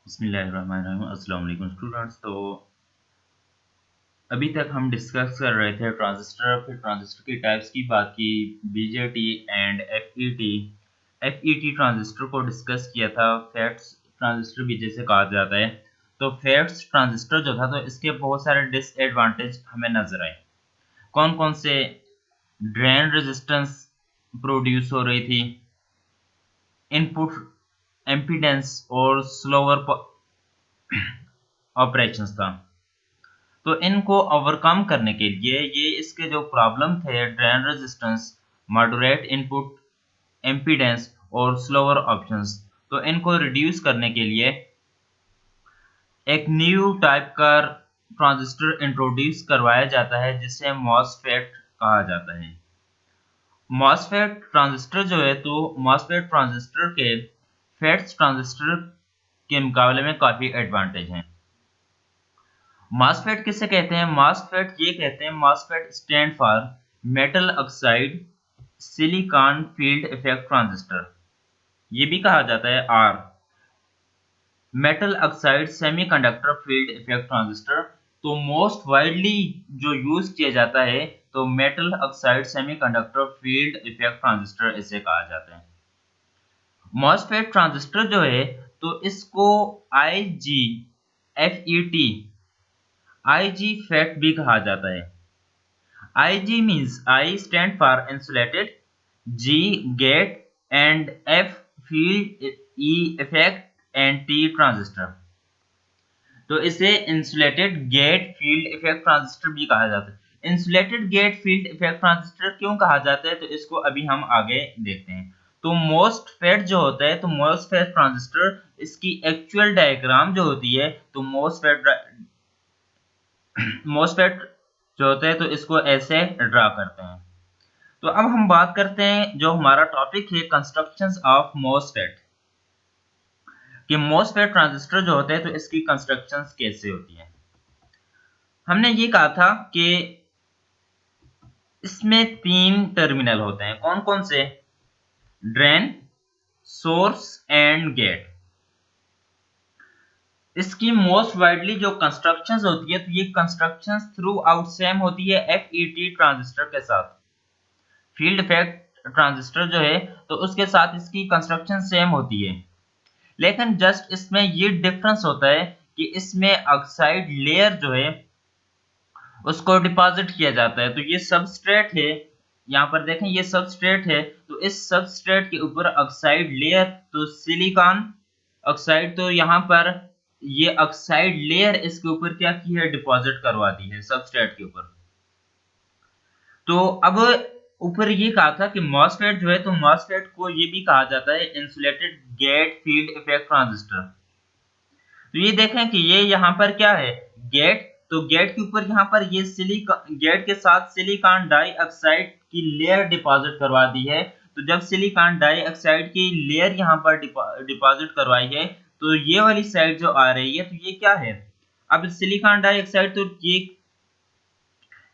बिस्मिल्लाहिर्रहमानिर्रहीम। अस्सलाम वालेकुम स्टूडेंट्स। तो अभी तक हम डिस्कस कर रहे थे ट्रांजिस्टर, फिर ट्रांजिस्टर की टाइप्स की बात की, BJT and FET. FET transistor को डिस्कस किया था, फेट्स ट्रांजिस्टर भी जैसे कहा जाता है। तो फेट्स ट्रांजिस्टर जो था, तो इसके बहुत सारे डिसएडवांटेज हमें नजर आए। कौन कौन से? ड्रेन रेजिस्टेंस प्रोड्यूस हो रही थी, इनपुट एम्पीडेंस और स्लोअर ऑपरेशंस था। तो इनको ओवरकम करने के लिए ये इसके जो प्रॉब्लम थे, ड्रेन रेजिस्टेंस, मॉडरेट इनपुट एम्पीडेंस और स्लोअर ऑप्शंस, तो इनको रिड्यूस करने के लिए एक न्यू टाइप का ट्रांजिस्टर इंट्रोड्यूस करवाया जाता है जिसे मॉसफेट कहा जाता है। मॉसफेट ट्रांजिस्टर जो है, तो मॉसफेट ट्रांजिस्टर के फेट्स ट्रांजिस्टर के मुकाबले में काफी एडवांटेज हैं। मॉसफेट किसे कहते हैं? मॉसफेट ये कहते हैं, MOSFET stand for metal oxide silicon field effect transistor. ये भी कहा जाता है or, metal oxide semiconductor field effect transistor. तो मोस्ट वाइडली जो यूज किया जाता है, तो metal oxide semiconductor field effect transistor इसे कहा जाता है। मॉसफेट ट्रांजिस्टर जो है, तो इसको I G F E T I G FET भी कहा जाता है। IG means I stand for insulated, G gate and F field, E effect and T transistor। तो इसे insulated gate field effect transistor भी कहा जाता है। Insulated gate field effect transistor क्यों कहा जाता है, तो इसको अभी हम आगे देखते हैं। तो मोसफेट जो होता है, तो मोसफेट ट्रांजिस्टर, इसकी एक्चुअल डायग्राम जो होती है, तो मोसफेट जो होता है, तो इसको ऐसे ड्रा करते हैं। तो अब हम बात करते हैं, जो हमारा टॉपिक है, कंस्ट्रक्शंस ऑफ मोसफेट, कि मोसफेट ट्रांजिस्टर जो होते हैं, तो इसकी कंस्ट्रक्शंस कैसे होती है। हमने ये कहा था कि इसमें 3 टर्मिनल होते हैं। कौन कौन से? Drain, source and gate. इसकी मोस्ट वाइडली जो कंस्ट्रक्शंस होती है, तो ये कंस्ट्रक्शंस थ्रू आउट सेम होती है एफईटी ट्रांजिस्टर के साथ। फील्ड इफेक्ट ट्रांजिस्टर जो है, तो उसके साथ इसकी कंस्ट्रक्शन सेम होती है। लेकिन जस्ट इसमें ये डिफरेंस होता है कि इसमें ऑक्साइड लेयर जो है, उसको डिपॉजिट किया जाता है। तो ये सबस्ट्रेट है, यहाँ पर देखें, ये सबस्ट्रेट है, तो इस सबस्ट्रेट के ऊपर ऑक्साइड लेयर, तो सिलिकॉन ऑक्साइड, तो यहाँ पर ये ऑक्साइड लेयर इसके ऊपर क्या की है, डिपॉजिट करवा दी है सबस्ट्रेट के ऊपर। तो अब ऊपर ये कहा था कि मॉसफेट जो है, तो मॉसफेट को ये भी कहा जाता है insulated gate field effect transistor. तो ये देखें कि ये यहाँ पर क्या है, गेट, तो गेट के ऊपर यहाँ पर ये सिलिकॉन, गेट के साथ सिलिकॉन डाइऑक्साइड की लेयर डिपॉजिट करवा दी है। तो जब सिलिकॉन डाइऑक्साइड की लेयर यहाँ पर डिपॉजिट करवाई है, तो ये वाली साइड जो आ रही है, तो ये क्या है, अब सिलिकॉन डाइऑक्साइड, तो ये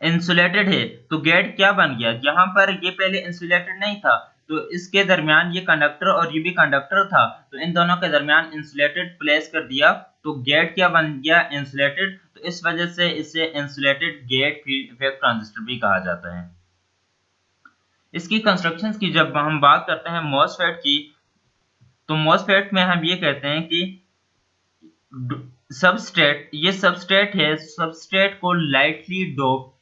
इंसुलेटेड है, तो गेट क्या बन गया, यहाँ पर ये पहले इंसुलेटेड नहीं था, तो इसके दरमियान ये कंडक्टर और ये भी कंडक्टर था, तो इन दोनों के दरमियान इंसुलेटेड प्लेस कर दिया, तो गेट क्या बन गया, इंसुलेटेड। तो इस वजह से इसे insulated gate field effect transistor भी कहा जाता है। इसकी कंस्ट्रक्शंस की जब हम बात करते हैं मॉसफेट की, तो मॉसफेट में हम ये कहते हैं कि सबस्ट्रेट, ये सबस्ट्रेट है, सबस्ट्रेट को लाइटली डोप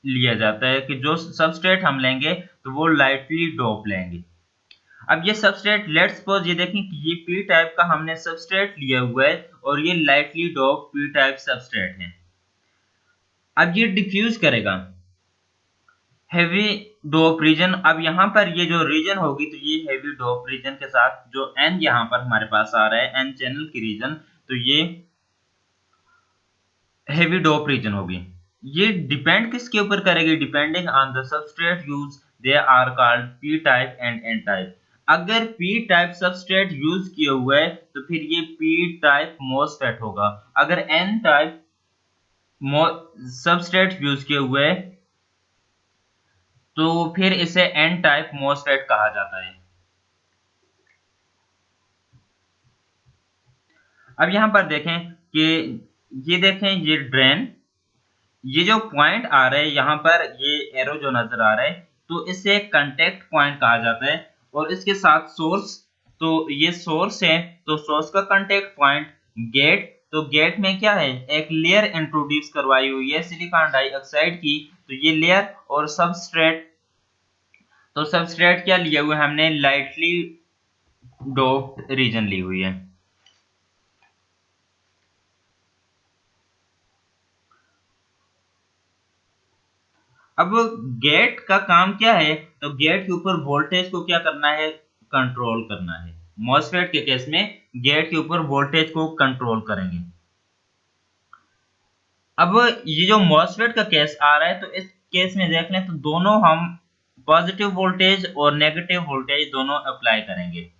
लिया जाता है, कि जो सबस्ट्रेट हम लेंगे, तो वो लाइटली डोप लेंगे। अब ये सबस्ट्रेट, लेट्स सपोज ये देखें कि ये पी टाइप का हमने सबस्ट्रेट लिया हुआ है, और ये lightly dope P type substrate है। अब ये डिफ्यूज करेगा हेवी डोप रीजन। अब यहाँ पर ये जो रीजन होगी, तो ये हेवी डोप रीजन के साथ जो एन यहाँ पर हमारे पास आ रहा है, एन चैनल की रीजन, तो ये हेवी डोप रीजन होगी। ये डिपेंड किसके ऊपर करेगी, depending on the substrate use, they are called P type and N type. अगर पी टाइप सबस्ट्रेट यूज किए हुए है, तो फिर ये पी टाइप मोसफेट होगा। अगर एन टाइप सबस्ट्रेट यूज किए हुए है, तो फिर इसे एन टाइप मोसफेट कहा जाता है। अब यहाँ पर देखें कि ये देखें, ये ड्रेन, ये जो पॉइंट आ रहा है यहाँ पर, ये एरो जो नजर आ रहा है, तो इसे कंटेक्ट पॉइंट कहा जाता है। और इसके साथ सोर्स, तो ये सोर्स है, तो सोर्स का कंटेक्ट पॉइंट गेट, तो गेट में क्या है, एक लेयर इंट्रोड्यूस करवाई हुई है सिलिकॉन डाइऑक्साइड की, तो ये लेयर। और सबस्ट्रेट, तो सबस्ट्रेट क्या लिए हुए हमने, लाइटली डोप्ड रीजन ली हुई है। अब गेट का काम क्या है, तो गेट के ऊपर वोल्टेज को क्या करना है, कंट्रोल करना है। मॉसफेट के केस में गेट के ऊपर वोल्टेज को कंट्रोल करेंगे। अब ये जो मॉसफेट का केस आ रहा है, तो इस केस में देख लें तो दोनों हम पॉजिटिव वोल्टेज और नेगेटिव वोल्टेज दोनों अप्लाई करेंगे।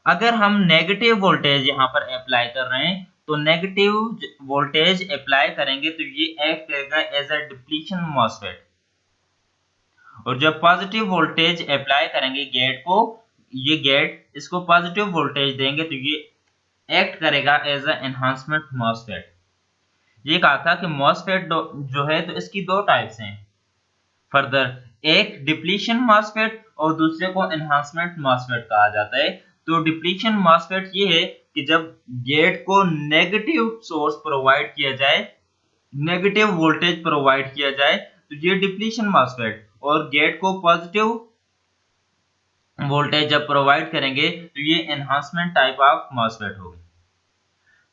अगर हम नेगेटिव वोल्टेज यहाँ पर अप्लाई कर रहे हैं, तो नेगेटिव वोल्टेज अप्लाई करेंगे तो ये एक्ट करेगा एज अ डिप्लीशन मॉसफेट। और जब पॉजिटिव वोल्टेज अप्लाई करेंगे गेट को, ये गेट इसको पॉजिटिव वोल्टेज देंगे तो ये एक्ट करेगा एज अ एनहांसमेंट मॉसफेट। ये कहा था कि मॉसफेट जो है तो इसकी दो टाइप्स हैं फर्दर, एक डिप्लीशन मॉसफेट और दूसरे को एनहांसमेंट मॉसफेट कहा जाता है। तो डिप्लीशन मॉसफेट ये है कि जब गेट को नेगेटिव सोर्स प्रोवाइड किया जाए, नेगेटिव वोल्टेज प्रोवाइड किया जाए, तो ये डिप्लीशन मॉसफेट। और गेट को पॉजिटिव वोल्टेज जब प्रोवाइड करेंगे तो ये एनहांसमेंट टाइप ऑफ मॉसफेट होगी।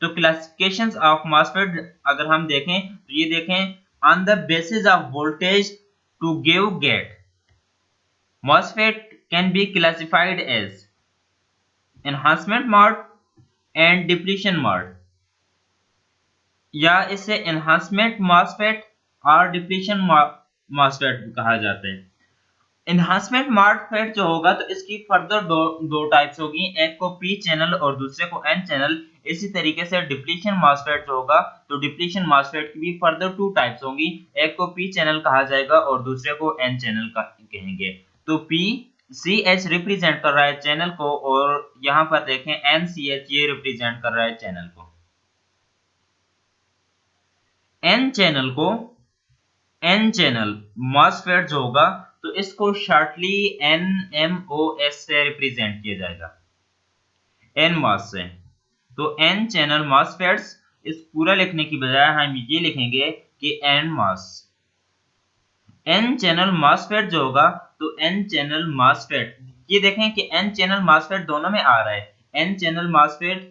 तो क्लासिफिकेशंस ऑफ मॉसफेट अगर हम देखें तो ये देखें, on the basis of voltage to give gate, MOSFET can be classified as enhancement mode and depletion mode, या इसे enhancement MOSFET और depletion MOSFET कहा जाता है। enhancement MOSFET जो होगा तो इसकी फर्दर दो टाइप्स होगी, एक को P चैनल और दूसरे को N चैनल। इसी तरीके से डिप्लीशन MOSFET जो होगा तो डिप्लीशन MOSFET की भी फर्दर टू टाइप्स होंगी, एक को P चैनल कहा जाएगा और दूसरे को N चैनल कहेंगे। तो P CH रिप्रेजेंट कर रहा है चैनल को, और यहाँ पर देखें NCH ये रिप्रेजेंट कर रहा है चैनल को। N चैनल को, N चैनल MOSFET जो होगा तो इसको शॉर्टली NMOS से रिप्रेजेंट किया जाएगा, NMOS से। तो N चैनल MOSFETs, इस पूरा लिखने की बजाय हम ये लिखेंगे कि NMOS। N चैनल MOSFET जो होगा तो N चैनल MOSFET, ये देखें कि N चैनल MOSFET दोनों में आ रहा है। N चैनल MOSFET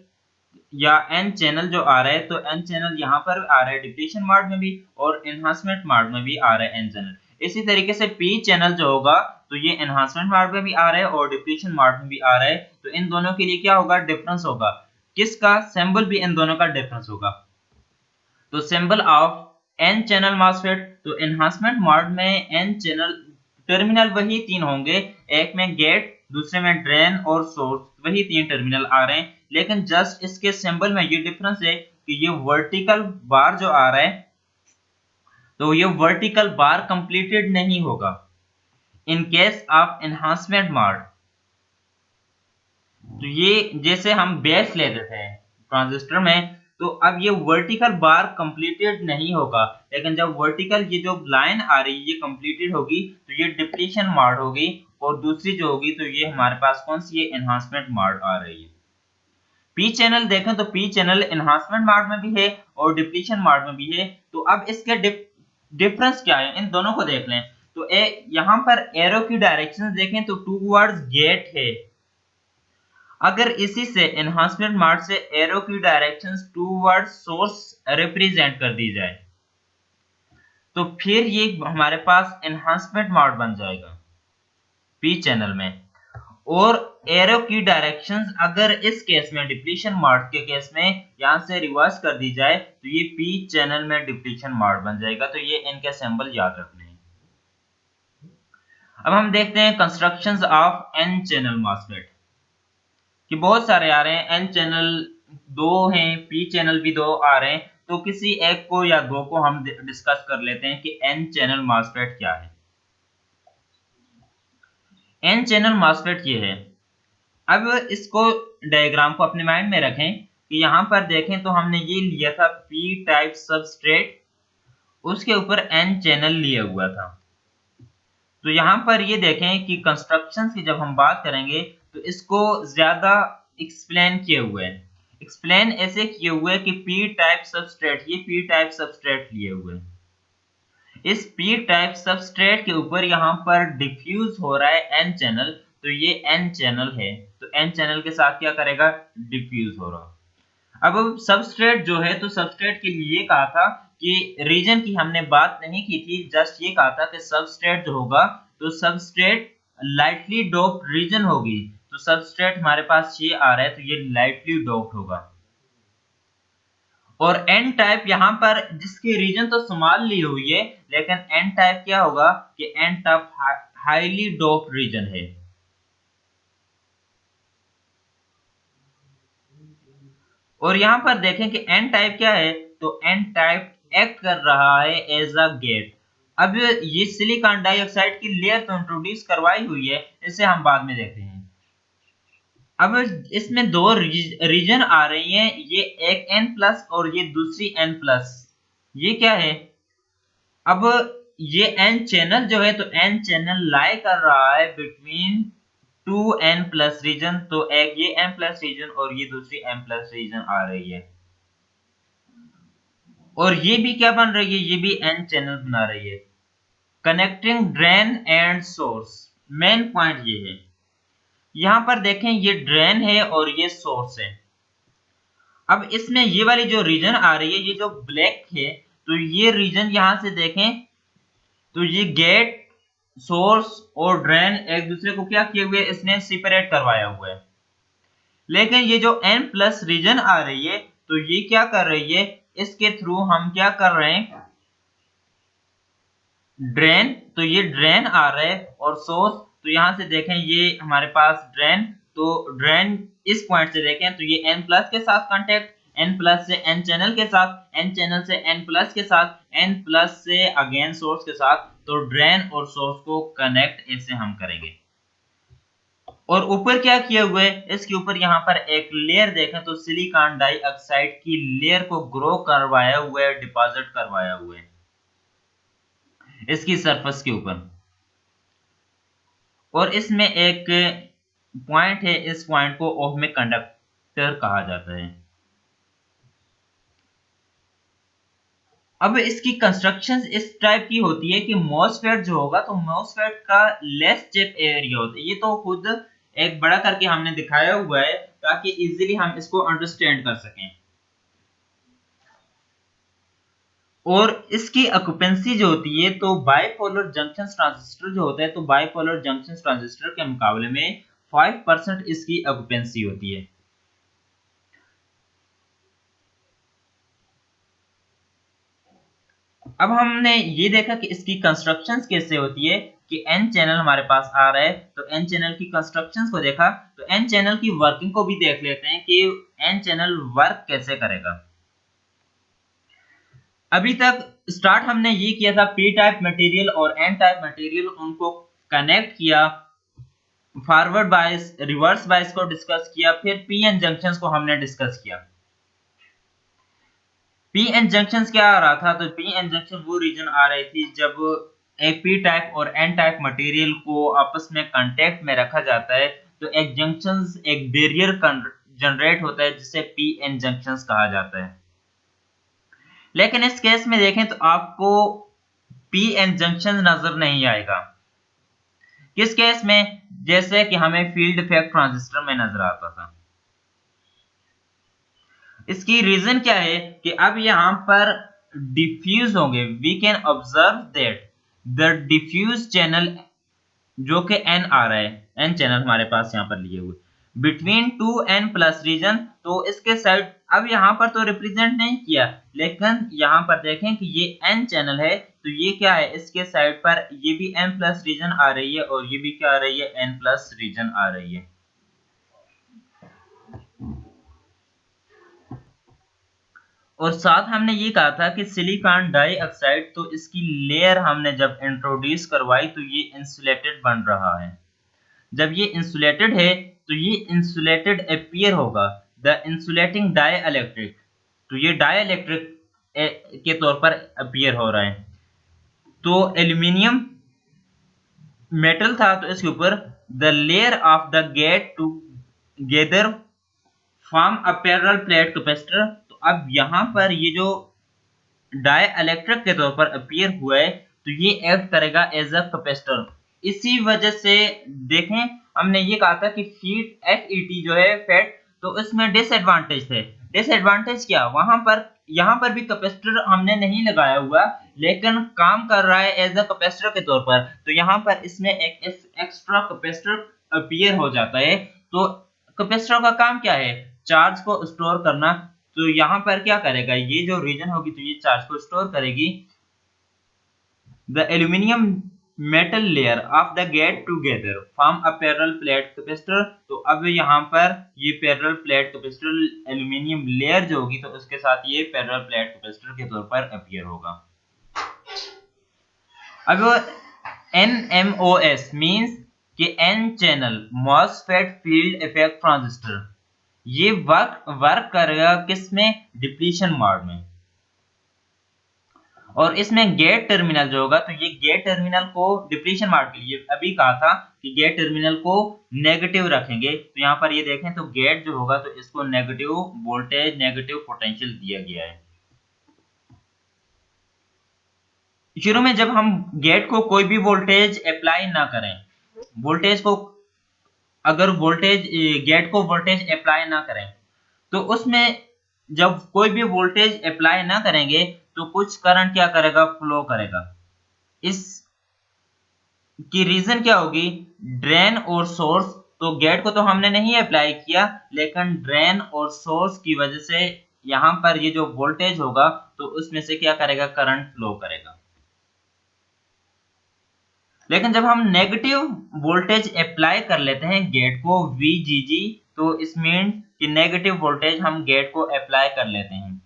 या N चैनल जो आ रहा है, तो N चैनल यहाँ पर आ रहा है डिप्लीशन मोड में भी और एनहांसमेंट मोड में भी आ रहा है N चैनल। इसी तरीके से P चैनल जो होगा तो ये एनहांसमेंट मोड में भी आ रहा है और डिप्लीशन मोड में भी आ रहा है। तो इन दोनों के लिए क्या होगा, डिफरेंस होगा, किसका, सिंबल भी इन दोनों का डिफरेंस होगा। तो symbol of N channel MOSFET, तो एनहांसमेंट मोड में N चैनल टर्मिनल वही तीन होंगे, एक में गेट, दूसरे में ड्रेन और सोर्स, वही तीन टर्मिनल आ रहे हैं। लेकिन जस्ट इसके सिंबल में ये डिफरेंस है कि ये वर्टिकल बार जो आ रहा है तो ये वर्टिकल बार कंप्लीटेड नहीं होगा in case of enhancement mode. तो ये जैसे हम बेस लेते थे ट्रांजिस्टर में, तो अब ये वर्टिकल बार कंप्लीटेड नहीं होगा, लेकिन जब वर्टिकल ये जो लाइन आ रही है ये कंप्लीटेड होगी तो ये डिप्लीशन मोड होगी, और दूसरी जो होगी तो ये हमारे पास कौन सी, ये एनहांसमेंट मोड आ रही है। पी चैनल देखें तो पी चैनल एनहांसमेंट मोड में भी है और डिप्लीशन मोड में भी है। तो अब इसके डिफरेंस क्या है, इन दोनों को देख लें। तो यहाँ पर एरो की डायरेक्शन देखें तो टूवर्ड्स गेट है। अगर इसी से एनहांसमेंट मोड से एरो की डायरेक्शंस टूवर्ड्स सोर्स रिप्रेजेंट कर दी जाए, तो फिर ये हमारे पास एनहांसमेंट मोड बन जाएगा पी चैनल में। और एरो की डायरेक्शंस अगर इस केस में डिप्लीशन मोड के केस में यहां से रिवर्स कर दी जाए तो ये पी चैनल में डिप्लीशन मोड बन जाएगा। तो ये इनके सिंबल याद रखने हैं। अब हम देखते हैं constructions of N channel MOSFET, कि बहुत सारे आ रहे हैं, एन चैनल दो हैं, पी चैनल भी दो आ रहे हैं। तो किसी एक को या दो को हम डिस्कस कर लेते हैं कि एन चैनल मॉसफेट क्या है। एन चैनल मॉसफेट ये है। अब इसको डायग्राम को अपने माइंड में रखें कि यहाँ पर देखें तो हमने ये लिया था पी टाइप सबस्ट्रेट, उसके ऊपर एन चैनल लिया हुआ था। तो यहाँ पर ये देखें कि कंस्ट्रक्शन की जब हम बात करेंगे तो इसको ज्यादा एक्सप्लेन किए हुए हैं। एक्सप्लेन ऐसे किए हुए कि पी टाइप सबस्ट्रेट, ये पी टाइप सबस्ट्रेट लिए हुए हैं। इस पी टाइप सबस्ट्रेट के ऊपर यहाँ पर डिफ्यूज हो रहा है एन चैनल, तो ये एन चैनल है, तो एन चैनल के साथ क्या करेगा, डिफ्यूज हो रहा। अब सबस्ट्रेट जो है, तो सबस्ट्रेट के लिए ये कहा था कि रीजन की हमने बात नहीं की थी, जस्ट ये कहा था कि सबस्ट्रेट जो होगा तो सबस्ट्रेट लाइटली डोप्ड रीजन होगी। तो सबस्ट्रेट हमारे पास ये आ रहा है, तो ये लाइटली डोप्ड होगा। और एन टाइप यहाँ पर जिसकी रीजन तो स्मॉल ली हुई है, लेकिन एन टाइप क्या होगा कि N type highly doped region है। और यहाँ पर देखें कि एन टाइप क्या है, तो एन टाइप एक्ट कर रहा है एज अ गेट। अब ये सिलिकॉन डाइऑक्साइड की लेयर तो इंट्रोड्यूस करवाई हुई है, इसे हम बाद में देखते हैं। अब इसमें दो रीजन आ रही हैं, ये एक एन प्लस और ये दूसरी एन प्लस। ये क्या है, अब ये एन चैनल जो है, तो एन चैनल लाई कर रहा है between two N plus region. तो एक ये एन प्लस रीजन और ये दूसरी एन प्लस रीजन आ रही है। और ये भी क्या बन रही है, ये भी एन चैनल बना रही है, connecting drain and source. Main point ये है, यहां पर देखें ये ड्रेन है और ये सोर्स है। अब इसमें ये वाली जो रीजन आ रही है, ये जो ब्लैक है, तो ये रीजन यहां से देखें तो ये गेट, सोर्स और ड्रेन एक दूसरे को क्या किए हुए, इसने सेपरेट करवाया हुआ है। लेकिन ये जो n प्लस रीजन आ रही है, तो ये क्या कर रही है, इसके थ्रू हम क्या कर रहे हैं, ड्रेन, तो ये ड्रेन आ रहा है और सोर्स, तो यहां से देखें ये हमारे पास ड्रेन, तो ड्रेन इस पॉइंट से देखें तो ये n प्लस के साथ कांटेक्ट, n प्लस से n चैनल के साथ, n चैनल से n प्लस के साथ, n प्लस से अगेन सोर्स के साथ। तो ड्रेन और सोर्स को कनेक्ट ऐसे हम करेंगे। और ऊपर क्या किए हुए, इसके ऊपर यहाँ पर एक लेयर देखें तो सिलिकॉन डाइऑक्साइड की लेयर को ग्रो करवाया हुआ है, डिपॉजिट करवाया हुआ है इसकी सरफेस के ऊपर। और इसमें एक पॉइंट है, इस पॉइंट को ओहमिक कंडक्टर कहा जाता है। अब इसकी कंस्ट्रक्शन इस टाइप की होती है कि मॉसफेट जो होगा, तो मॉसफेट का लेस चिप एरिया होता है। ये तो खुद एक बड़ा करके हमने दिखाया हुआ है ताकि इजीली हम इसको अंडरस्टैंड कर सकें। और इसकी ऑक्यूपेंसी जो होती है, तो बाइपोलर जंक्शन ट्रांजिस्टर जो होता है, तो बाइपोलर जंक्शन ट्रांजिस्टर के मुकाबले में 5% इसकी ऑक्यूपेंसी होती है। अब हमने ये देखा कि इसकी कंस्ट्रक्शंस कैसे होती है कि एन चैनल हमारे पास आ रहा है, तो एन चैनल की कंस्ट्रक्शंस को देखा, तो एन चैनल की वर्किंग को भी देख लेते हैं कि एन चैनल वर्क कैसे करेगा। अभी तक स्टार्ट हमने ये किया था पी टाइप मटेरियल और एन टाइप मटेरियल, उनको कनेक्ट किया, फॉरवर्ड बायस रिवर्स बायस को डिस्कस किया, फिर पी एन जंक्शंस को हमने डिस्कस किया। पी एन जंक्शन क्या आ रहा था, तो पी एन जंक्शन वो रीजन आ रही थी जब एक पी टाइप और एन टाइप मटेरियल को आपस में कांटेक्ट में रखा जाता है, तो एक जंक्शन, एक बैरियर जनरेट होता है जिसे पी एन जंक्शन कहा जाता है। लेकिन इस केस में देखें तो आपको पी एन जंक्शन नजर नहीं आएगा। किस केस में, जैसे कि हमें फील्ड इफेक्ट ट्रांजिस्टर में नजर आता था। इसकी रीजन क्या है कि अब यहां पर डिफ्यूज होंगे, we can observe that the diffuse channel जो कि एन आ रहा है, एन चैनल हमारे पास यहां पर लिए हुए between two N plus region, तो इसके साइड अब यहां पर तो रिप्रेजेंट नहीं किया, लेकिन यहां पर देखें कि ये एन चैनल है, तो ये क्या है, इसके साइड पर ये भी एन प्लस रीजन आ रही है और ये भी क्या आ रही है, एन प्लस रीजन आ रही है। और साथ हमने ये कहा था कि सिलिकॉन डाइऑक्साइड, तो इसकी लेयर हमने जब इंट्रोड्यूस करवाई तो ये इंसुलेटेड बन रहा है। जब ये इंसुलेटेड है तो ये इंसुलेटेड अपीयर होगा, द इंसुलेटिंग डाइइलेक्ट्रिक, तो ये डाइइलेक्ट्रिक के तौर पर अपीयर हो रहा है। तो एल्यूमिनियम मेटल था, तो इसके ऊपर the layer of the gate together form a parallel plate capacitor. तो अब यहाँ पर ये जो डाइइलेक्ट्रिक के तौर पर अपीयर हुआ है, तो ये एक्ट करेगा एज अ कैपेसिटर। इसी वजह से देखें, हमने ये कहा था कि फीट FET जो है फेट, तो इसमें डिसएडवांटेज थे। डिसएडवांटेज क्या, वहां पर यहाँ पर भी कैपेसिटर हमने नहीं लगाया हुआ, लेकिन काम कर रहा है एज अ कैपेसिटर के तौर पर, तो यहाँ पर इसमें एक एक्स्ट्रा कैपेसिटर अपीयर हो जाता है। तो कैपेसिटर का काम क्या है, चार्ज को स्टोर करना। तो यहाँ पर क्या करेगा, ये जो रीजन होगी तो ये चार्ज को स्टोर करेगी। The aluminium metal layer of the get together form a parallel plate capacitor. तो अब यहाँ पर ये parallel plate capacitor aluminium layer जो होगी, तो उसके साथ ये पैरेलल प्लेट कैपेसिटर के तौर पर अपीयर होगा। अब NMOS मींस कि N channel MOSFET field effect transistor, ये वर्क करेगा किसमें, डिप्लीशन मोड में। और इसमें गेट टर्मिनल जो होगा, तो ये गेट टर्मिनल को डिप्लीशन मोड के लिए अभी कहा था कि गेट टर्मिनल को नेगेटिव रखेंगे। तो यहाँ पर ये देखें, तो गेट जो होगा तो इसको नेगेटिव वोल्टेज, नेगेटिव पोटेंशियल दिया गया है। शुरू में जब हम गेट को कोई भी वोल्टेज अप्लाई ना करें, वोल्टेज को अगर वोल्टेज गेट को वोल्टेज अप्लाई ना करें, तो उसमें जब कोई भी वोल्टेज अप्लाई ना करेंगे तो कुछ करंट क्या करेगा, फ्लो करेगा। इस की रीजन क्या होगी, ड्रेन और सोर्स। तो गेट को तो हमने नहीं अप्लाई किया, लेकिन ड्रेन और सोर्स की वजह से यहाँ पर ये जो वोल्टेज होगा, तो उसमें से क्या करेगा, करंट फ्लो करेगा। लेकिन जब हम नेगेटिव वोल्टेज अप्लाई कर लेते हैं गेट को, VGG, तो इस मीन कि नेगेटिव वोल्टेज हम गेट को अप्लाई कर लेते हैं,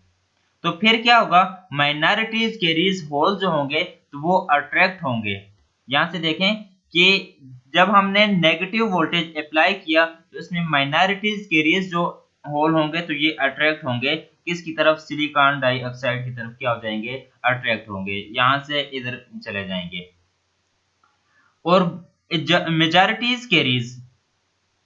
तो फिर क्या होगा, माइनॉरिटीज कैरीज होल जो होंगे तो वो अट्रैक्ट होंगे। यहां से देखें कि जब हमने नेगेटिव वोल्टेज अप्लाई किया, तो इसमें माइनॉरिटीज कैरीज जो होल होंगे, तो ये अट्रैक्ट होंगे किसकी तरफ, सिलिकॉन डाइऑक्साइड की तरफ क्या हो जाएंगे, अट्रैक्ट होंगे, यहां से इधर चले जाएंगे। और मेजॉरिटीज कैरीज,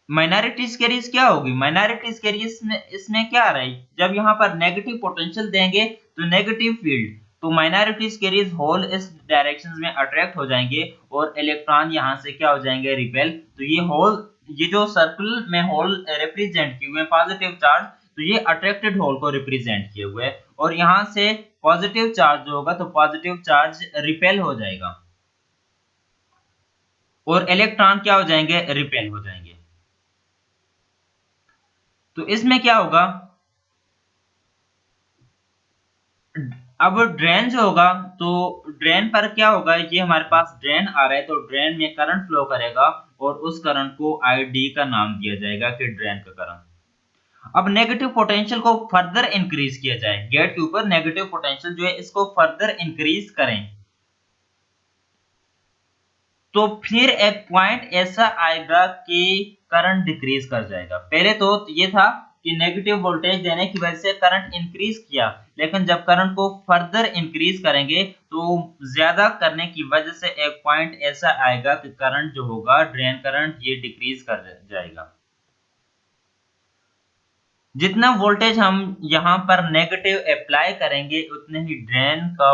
माइनॉरिटीज कैरीज क्या होगी, माइनॉरिटीज कैरीज में इसमें क्या आ रहा है, जब यहाँ पर नेगेटिव पोटेंशियल देंगे तो नेगेटिव फील्ड, तो माइनॉरिटीज कैरीज होल इस डायरेक्शन में अट्रैक्ट हो जाएंगे और इलेक्ट्रॉन यहाँ से क्या हो जाएंगे, रिपेल। तो ये होल, ये जो सर्कल में होल रिप्रेजेंट किए हुए पॉजिटिव चार्ज, तो ये अट्रैक्टेड होल को रिप्रेजेंट किए हुए, और यहाँ से पॉजिटिव चार्ज जो होगा, तो पॉजिटिव चार्ज रिपेल हो जाएगा और इलेक्ट्रॉन क्या हो जाएंगे, रिपेल हो जाएंगे। तो इसमें क्या होगा, अब ड्रेन जो होगा, तो ड्रेन पर क्या होगा, ये हमारे पास ड्रेन आ रहा है, तो ड्रेन में करंट फ्लो करेगा और उस करंट को ID का नाम दिया जाएगा कि ड्रेन का करंट। अब नेगेटिव पोटेंशियल को फर्दर इंक्रीज किया जाए, गेट के ऊपर नेगेटिव पोटेंशियल जो है इसको फर्दर इंक्रीज करें, तो फिर एक पॉइंट ऐसा आएगा कि करंट डिक्रीज कर जाएगा। पहले तो ये था कि नेगेटिव वोल्टेज देने की वजह से करंट इंक्रीज किया, लेकिन जब करंट को फर्दर इंक्रीज करेंगे, तो ज्यादा करने की वजह से एक पॉइंट ऐसा आएगा कि करंट जो होगा, ड्रेन करंट, ये डिक्रीज कर जाएगा। जितना वोल्टेज हम यहाँ पर नेगेटिव अप्लाई करेंगे, उतने ही ड्रेन का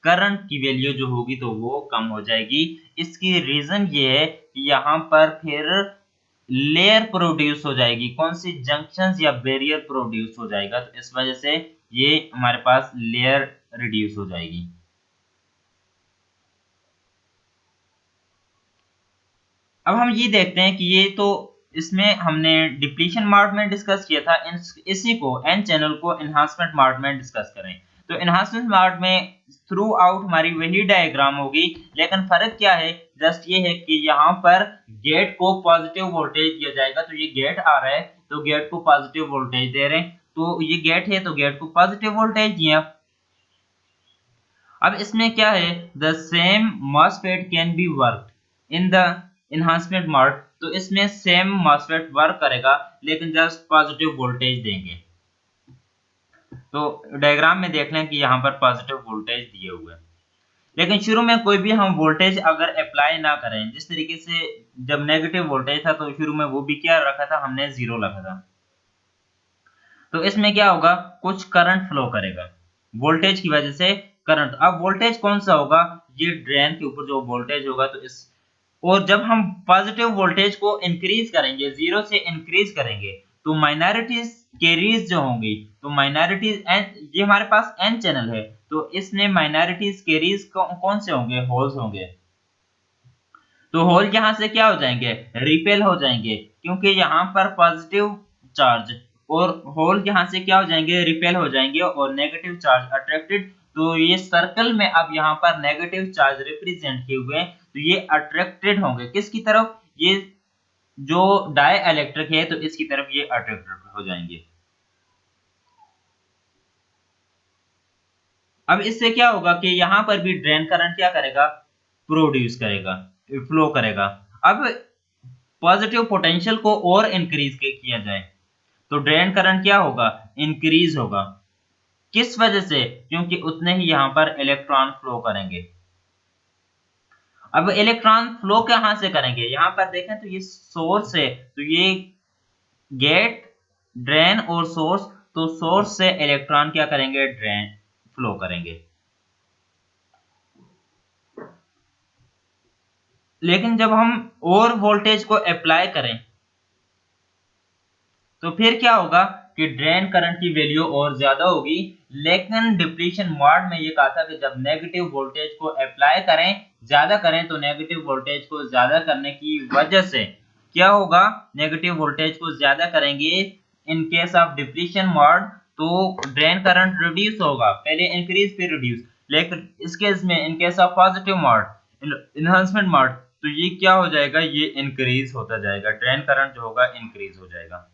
करंट की वैल्यू जो होगी तो वो कम हो जाएगी। इसकी रीजन ये है कि यहाँ पर फिर लेयर प्रोड्यूस हो जाएगी, कौन सी, जंक्शंस या बैरियर प्रोड्यूस हो जाएगा, तो इस वजह से ये हमारे पास लेयर रिड्यूस हो जाएगी। अब हम ये देखते हैं कि ये तो इसमें हमने डिप्लीशन मोड में डिस्कस किया था, इसी को एन चैनल को एनहांसमेंट मोड में डिस्कस करें। तो एनहांसमेंट मोड में थ्रू आउट हमारी वही डायग्राम होगी, लेकिन फर्क क्या है, जस्ट ये है कि यहाँ पर गेट को पॉजिटिव वोल्टेज दिया जाएगा, तो ये गेट आ रहा है तो गेट को पॉजिटिव वोल्टेज दे रहे हैं, तो ये गेट है तो गेट को पॉजिटिव वोल्टेज दिया। अब इसमें क्या है, the same MOSFET can be work in the enhancement mode तो इसमें सेम मॉसफेट वर्क करेगा लेकिन जस्ट पॉजिटिव वोल्टेज देंगे। तो डायग्राम में देख लें कि यहाँ पर पॉजिटिव वोल्टेज दिए हुए हैं। लेकिन शुरू में कोई भी हम वोल्टेज अगर अप्लाई ना करें, जिस तरीके से जब नेगेटिव वोल्टेज था तो शुरू में वो भी क्या रखा था हमने, 0 रखा था। तो इसमें क्या होगा, कुछ करंट फ्लो करेगा वोल्टेज की वजह से करंट। अब वोल्टेज कौन सा होगा, ये ड्रेन के ऊपर जो वोल्टेज होगा तो इस, और जब हम पॉजिटिव वोल्टेज को इंक्रीज करेंगे, 0 से इंक्रीज करेंगे, तो माइनॉरिटीज कैरीज जो होंगी, तो माइनॉरिटीज एन, ये हमारे पास एन चैनल है, तो इसमें माइनॉरिटीज कैरीज कौन से होंगे, होल्स होंगे। तो होल यहाँ से क्या हो जाएंगे, रिपेल हो जाएंगे, क्योंकि यहाँ पर पॉजिटिव चार्ज, और होल यहाँ से क्या हो जाएंगे, रिपेल हो जाएंगे, और नेगेटिव चार्ज अट्रैक्टेड। तो ये सर्कल में अब यहाँ पर नेगेटिव चार्ज रिप्रेजेंट किए हुए हैं, तो ये अट्रैक्टेड होंगे किसकी तरफ, ये जो डाई इलेक्ट्रिक है तो इसकी तरफ ये अट्रैक्टेड हो जाएंगे। अब इससे क्या होगा कि यहाँ पर भी ड्रेन करंट क्या करेगा, प्रोड्यूस करेगा, फ्लो करेगा। अब पॉजिटिव पोटेंशियल को और इंक्रीज किया जाए तो ड्रेन करंट क्या होगा, इंक्रीज होगा। किस वजह से, क्योंकि उतने ही यहाँ पर इलेक्ट्रॉन फ्लो करेंगे। अब इलेक्ट्रॉन फ्लो कहां से करेंगे, यहां पर देखें तो ये सोर्स है, तो ये गेट, ड्रेन और सोर्स, तो सोर्स से इलेक्ट्रॉन क्या करेंगे, ड्रेन फ्लो करेंगे। लेकिन जब हम और वोल्टेज को अप्लाई करें तो फिर क्या होगा कि ड्रेन करंट की वैल्यू और ज्यादा होगी। लेकिन डिप्लीशन मोड में ये कहा था कि जब नेगेटिव वोल्टेज को अप्लाई करें, ज्यादा करें, तो नेगेटिव वोल्टेज को ज्यादा करने की वजह से क्या होगा, नेगेटिव वोल्टेज को ज्यादा करेंगे in case of depletion mode, तो ड्रेन करंट रिड्यूस होगा, पहले इंक्रीज फिर रिड्यूस। लेकिन इस केस में in case of positive mode, enhancement mode, तो ये क्या हो जाएगा, ये इंक्रीज होता जाएगा, ड्रेन करंट जो होगा इंक्रीज हो जाएगा।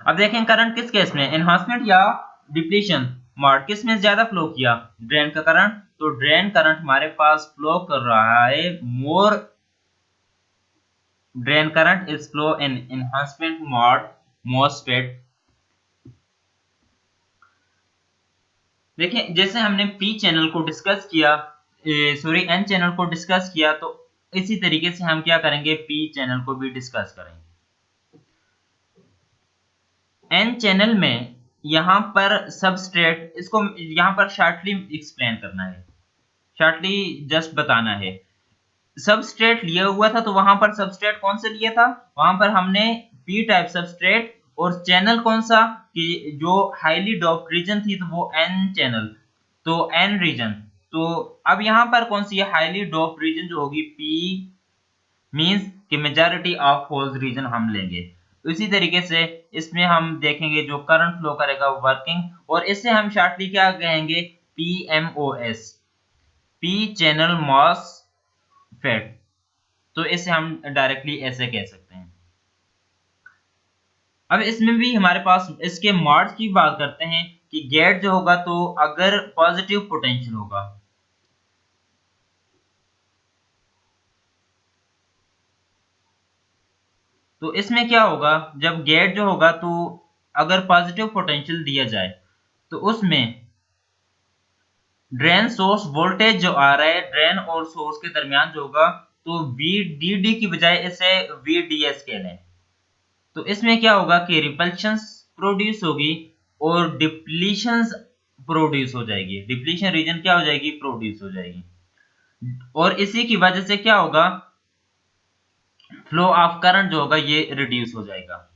अब देखें करंट किस केस में, एनहांसमेंट या डिप्लीशन मोड, किस में ज्यादा फ्लो किया, ड्रेन का करंट। तो ड्रेन करंट हमारे पास फ्लो कर रहा है more, drain current is flow in enhancement mode MOSFET. देखिए जैसे हमने पी चैनल को डिस्कस किया, सॉरी एन चैनल को डिस्कस किया, तो इसी तरीके से हम क्या करेंगे, पी चैनल को भी डिस्कस करेंगे। एन चैनल में यहाँ पर सबस्ट्रेट, इसको यहाँ पर शॉर्टली एक्सप्लेन करना है, शॉर्टली जस्ट बताना है। सबस्ट्रेट लिया हुआ था, तो वहां पर सबस्ट्रेट कौन से लिया था, वहां पर हमने पी टाइप सबस्ट्रेट, और चैनल कौन सा, कि जो हाईली डोप्ड रीजन थी तो वो एन चैनल, तो एन रीजन। तो अब यहाँ पर कौन सी हाईली डोप्ड रीजन जो होगी, पी मींस कि मेजॉरिटी ऑफ होल्स रीजन हम लेंगे। इसी तरीके से इसमें हम देखेंगे जो करंट फ्लो करेगा वर्किंग, और इससे हम शॉर्टली क्या कहेंगे, PMOS, P channel MOSFET. तो इसे हम डायरेक्टली ऐसे कह सकते हैं। अब इसमें भी हमारे पास इसके मॉड्स की बात करते हैं कि गेट जो होगा, तो अगर पॉजिटिव पोटेंशियल होगा, तो इसमें क्या होगा, जब गेट जो होगा, तो अगर पॉजिटिव पोटेंशियल दिया जाए तो उसमें ड्रेन सोर्स वोल्टेज जो आ रहा है ड्रेन और सोर्स के दरमियान जो होगा, तो VDD की बजाय इसे VDS कह लें। तो इसमें क्या होगा कि रिपल्शंस प्रोड्यूस होगी और डिप्लीशंस प्रोड्यूस हो जाएगी, डिप्लीशन रीजन क्या हो जाएगी, प्रोड्यूस हो जाएगी। और इसी की वजह से क्या होगा, फ्लो ऑफ करंट जो होगा ये रिड्यूस हो जाएगा।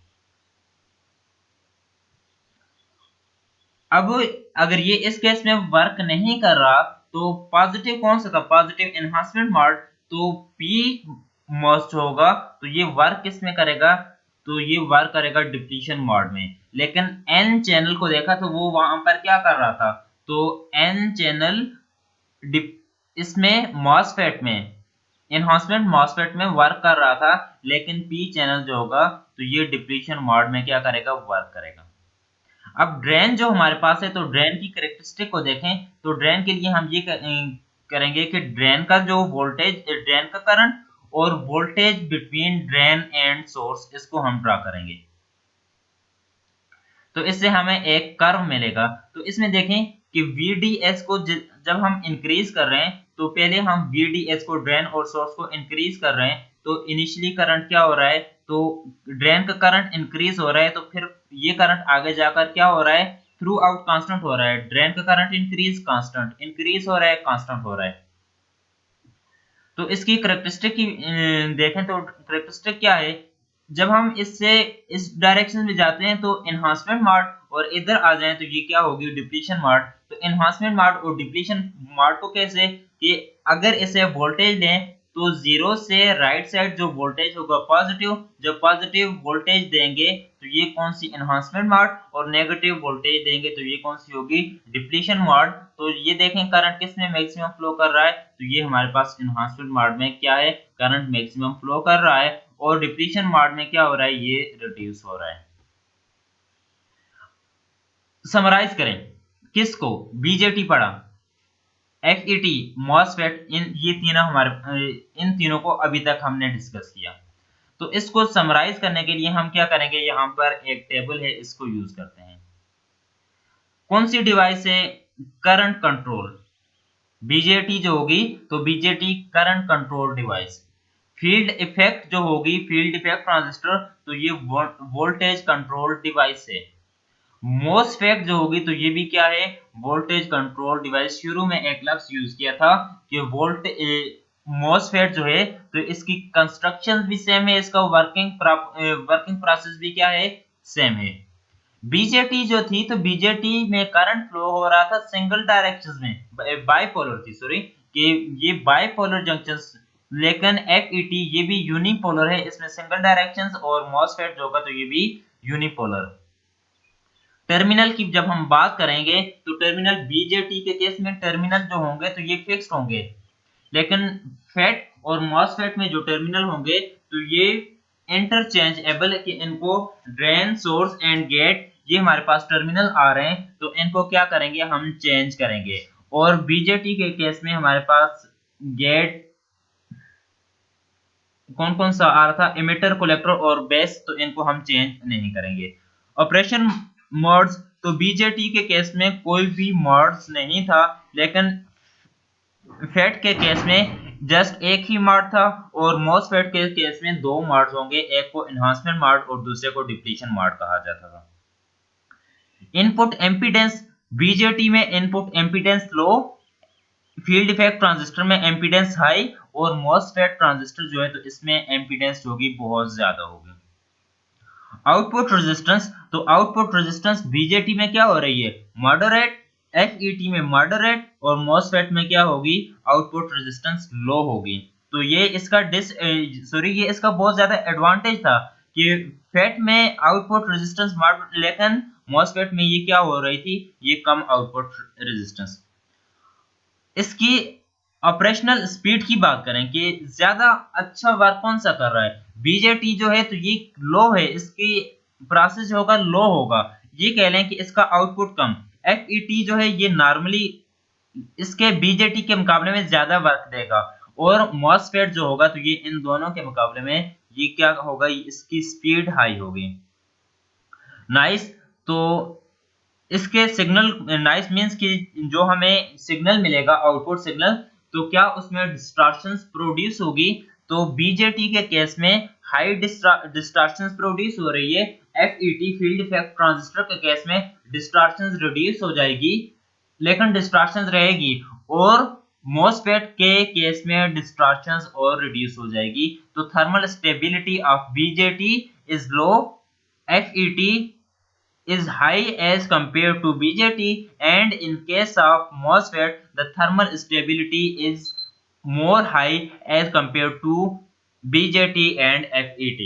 अब अगर ये इस केस में वर्क नहीं कर रहा, तो पॉजिटिव कौन सा था, पॉजिटिव एनहांसमेंट मोड, तो पी मस्ट होगा, तो ये वर्क किस में करेगा, तो ये वर्क करेगा डिप्लीशन मोड में। लेकिन एन चैनल को देखा तो वो वहां पर क्या कर रहा था, तो एन चैनल इसमें मॉसफेट में, एनहांसमेंट मॉसफेट में वर्क कर रहा था, लेकिन पी चैनल जो होगा तो ये डिप्लीशन मोड में क्या करेगा, वर्क करेगा। अब ड्रेन जो हमारे पास है, तो ड्रेन की कैरेक्टरिस्टिक को देखें, तो ड्रेन के लिए हम ये करेंगे कि ड्रेन का जो वोल्टेज, ड्रेन का करंट और voltage between drain and source, इसको हम ड्रा करेंगे। तो इससे हमें एक कर्व मिलेगा। तो इसमें देखें कि VDS को जब हम इंक्रीज कर रहे हैं, तो पहले हम VDS को ड्रेन और सोर्स को इंक्रीज कर रहे हैं, तो इनिशियली करंट क्या हो रहा है, तो ड्रेन का करंट इंक्रीज हो रहा है, तो फिर ये करंट आगे जाकर क्या हो रहा है, थ्रू आउट कांस्टेंट हो रहा है। ड्रेन का करंट इंक्रीज कांस्टेंट, इंक्रीज हो रहा है कांस्टेंट हो रहा है। तो इसकी करेक्टरिस्टिक की देखें तो करेक्टरिस्टिक क्या है, जब हम इससे इस डायरेक्शन में जाते हैं तो एनहांसमेंट मार्ड, और इधर आ जाएं तो ये क्या होगी, डिप्लीशन मार्ड। तो एनहांसमेंट मार्ड और डिप्लीशन मार्ड को कैसे, कि अगर इसे वोल्टेज लें तो जीरो से राइट साइड जो वोल्टेज होगा पॉजिटिव, जब पॉजिटिव वोल्टेज देंगे तो ये कौन सी, एनहांसमेंट मार्ड, और नेगेटिव वोल्टेज देंगे तो ये कौन सी होगी, डिप्लीशन मार्ड। तो ये देखें करंट किस में मैक्सिमम फ्लो कर रहा है, तो ये हमारे पास एनहांसमेंट मार्ड में क्या है, करंट मैक्सिमम फ्लो कर रहा है, और डिप्लीशन मार्ड में क्या हो रहा है, ये रिड्यूस हो रहा है। समराइज करें किसको, बीजेटी पढ़ा, FET, मॉसफेट, ये तीनों हमारे, इन तीनों को अभी तक हमने डिस्कस किया। तो इसको समराइज करने के लिए हम क्या करेंगे, यहाँ पर एक टेबल है, इसको यूज करते हैं। कौन सी डिवाइस है, करंट कंट्रोल, बीजेटी जो होगी, तो BJT current control device. Field effect जो होगी, फील्ड इफेक्ट ट्रांजिस्टर, तो ये वोल्टेज कंट्रोल डिवाइस है। मोसफेट जो होगी, तो ये भी क्या है, वोल्टेज कंट्रोल डिवाइस। शुरू में एक लफ्ज यूज किया था कि मोसफेट जो है, तो इसकी कंस्ट्रक्शन भी सेम है, इसका वर्किंग प्रोसेस भी क्या है, सेम है। बीजेटी जो थी, तो बीजेटी में करंट फ्लो हो रहा था सिंगल डायरेक्शन में, बाइपोलर थी, सॉरी, कि ये बाइपोलर जंक्शंस, लेकिन FET ये भी यूनिपोलर है, इसमें सिंगल डायरेक्शंस, और मॉसफेट जो होगा तो ये भी यूनिपोलर। टर्मिनल की जब हम बात करेंगे, तो टर्मिनल बीजेटी के केस में टर्मिनल जो होंगे तो ये फिक्स्ड होंगे, लेकिन फेट और मॉसफेट में जो टर्मिनल होंगे तो ये इंटरचेंजेबल है, कि इनको ड्रेन, सोर्स एंड गेट, ये हमारे पास टर्मिनल आ रहे हैं, तो इनको क्या करेंगे, हम चेंज करेंगे। और बीजेटी के केस में हमारे पास गेट कौन कौन सा आ रहा था, इमिटर, कलेक्टर और बेस, तो इनको हम चेंज नहीं करेंगे। ऑपरेशन मोड्स, तो बीजेटी के केस में कोई भी मोड्स नहीं था, लेकिन फेट के केस में जस्ट एक ही मोड था, और मॉसफेट के केस में दो मोड्स होंगे, एक को एनहांसमेंट मोड और दूसरे को डिप्लीशन मोड कहा जाता था। इनपुट एम्पीडेंस, बीजेटी में इनपुट एम्पीडेंस लो, फील्ड इफेक्ट ट्रांजिस्टर में एम्पीडेंस हाई, और मॉसफेट ट्रांजिस्टर जो है तो इसमें एम्पीडेंस होगी बहुत ज्यादा होगी। आउटपुट रेजिस्टेंस, तो आउटपुट रेजिस्टेंस बीजेटी में क्या हो रही है, मॉडरेट, FET में मॉडरेट, और मॉसफेट में क्या होगी, आउटपुट रेजिस्टेंस लो होगी। तो ये इसका ये इसका बहुत ज्यादा एडवांटेज था कि फेट में आउटपुट रेजिस्टेंस, लेकिन मॉसफेट में ये क्या हो रही थी, ये कम आउटपुट रेजिस्टेंस। इसकी ऑपरेशनल स्पीड की बात करें कि ज्यादा अच्छा वर्क कौन सा कर रहा है, बीजेटी जो है तो ये लो है, इसकी प्रोसेस होगा लो होगा, ये कह लें कि इसका आउटपुट कम। FET जो है ये नॉर्मली इसके बीजेटी के मुकाबले में ज्यादा वर्क देगा, और मॉसफेट जो होगा तो ये इन दोनों के मुकाबले में ये क्या होगा, इसकी स्पीड हाई होगी। नाइस, तो इसके सिग्नल, नाइस मींस कि जो हमें सिग्नल मिलेगा, आउटपुट सिग्नल, तो क्या उसमें डिस्टॉर्शंस प्रोड्यूस होगी, तो बीजेटी के केस में हाई डिस्टॉर्शंस प्रोड्यूस हो रही है, FET, फील्ड इफेक्ट ट्रांजिस्टर के केस में डिस्टॉर्शंस रिड्यूस हो जाएगी, लेकिन डिस्टॉर्शंस रहेगी, और मॉसफेट के केस में डिस्टॉर्शंस और रिड्यूस हो जाएगी। तो thermal stability of BJT is low, FET is high as compared to BJT, and in case of MOSFET the thermal stability is more high as compared to BJT and FET.